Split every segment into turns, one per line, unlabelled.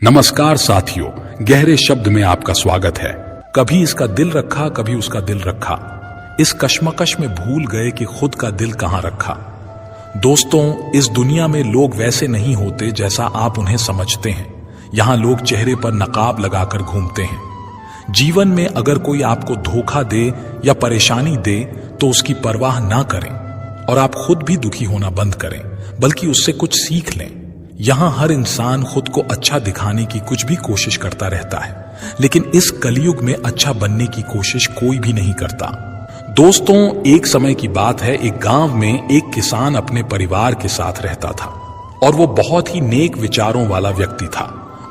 नमस्कार साथियों, गहरे शब्द में आपका स्वागत है। कभी इसका दिल रखा, कभी उसका दिल रखा, इस कश्मकश में भूल गए कि खुद का दिल कहां रखा। दोस्तों, इस दुनिया में लोग वैसे नहीं होते जैसा आप उन्हें समझते हैं। यहां लोग चेहरे पर नकाब लगाकर घूमते हैं। जीवन में अगर कोई आपको धोखा दे या परेशानी दे तो उसकी परवाह ना करें और आप खुद भी दुखी होना बंद करें, बल्कि उससे कुछ सीख लें। यहां हर इंसान खुद को अच्छा दिखाने की कुछ भी कोशिश करता रहता है, लेकिन इस कलयुग में अच्छा बनने की कोशिश कोई भी नहीं करता। दोस्तों, एक समय की बात है, एक गांव में एक किसान अपने परिवार के साथ रहता था और वो बहुत ही नेक विचारों वाला व्यक्ति था।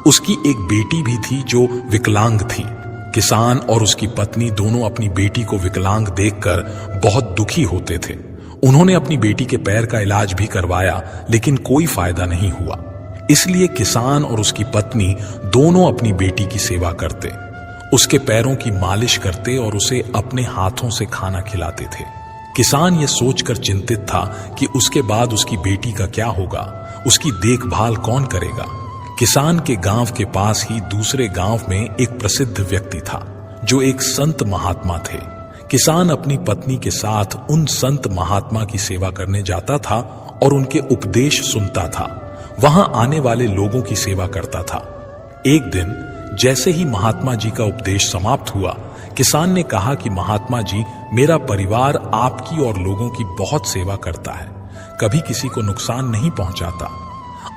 उसकी एक बेटी भी थी जो विकलांग थी। किसान और उसकी पत्नी दोनों अपनी बेटी को विकलांग देखकर बहुत दुखी होते थे। उन्होंने अपनी बेटी के पैर का इलाज भी करवाया, लेकिन कोई फायदा नहीं हुआ। इसलिए किसान और उसकी पत्नी दोनों अपनी बेटी की सेवा करते, उसके पैरों की मालिश करते और उसे अपने हाथों से खाना खिलाते थे। किसान ये सोचकर चिंतित था कि उसके बाद उसकी बेटी का क्या होगा, उसकी देखभाल कौन करेगा। किसान के गांव के पास ही दूसरे गांव में एक प्रसिद्ध व्यक्ति था जो एक संत महात्मा थे। किसान अपनी पत्नी के साथ उन संत महात्मा की सेवा करने जाता था और उनके उपदेश सुनता था। वहां आने वाले लोगों की सेवा करता था। एक दिन जैसे ही महात्मा जी का उपदेश समाप्त हुआ, किसान ने कहा कि महात्मा जी, मेरा परिवार आपकी और लोगों की बहुत सेवा करता है, कभी किसी को नुकसान नहीं पहुंचाता,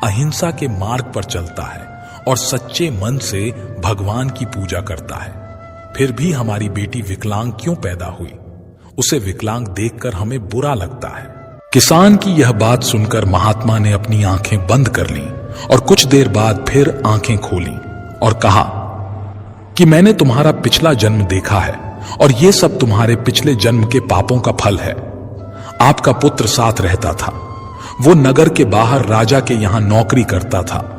अहिंसा के मार्ग पर चलता है और सच्चे मन से भगवान की पूजा करता है। फिर भी हमारी बेटी विकलांग क्यों पैदा हुई? उसे विकलांग देखकर हमें बुरा लगता है। किसान की यह बात सुनकर महात्मा ने अपनी आंखें बंद कर लीं और कुछ देर बाद फिर आंखें खोली और कहा कि मैंने तुम्हारा पिछला जन्म देखा है और यह सब तुम्हारे पिछले जन्म के पापों का फल है। आपका पुत्र साथ रहता था। वो नगर के बाहर राजा के यहां नौकरी करता था।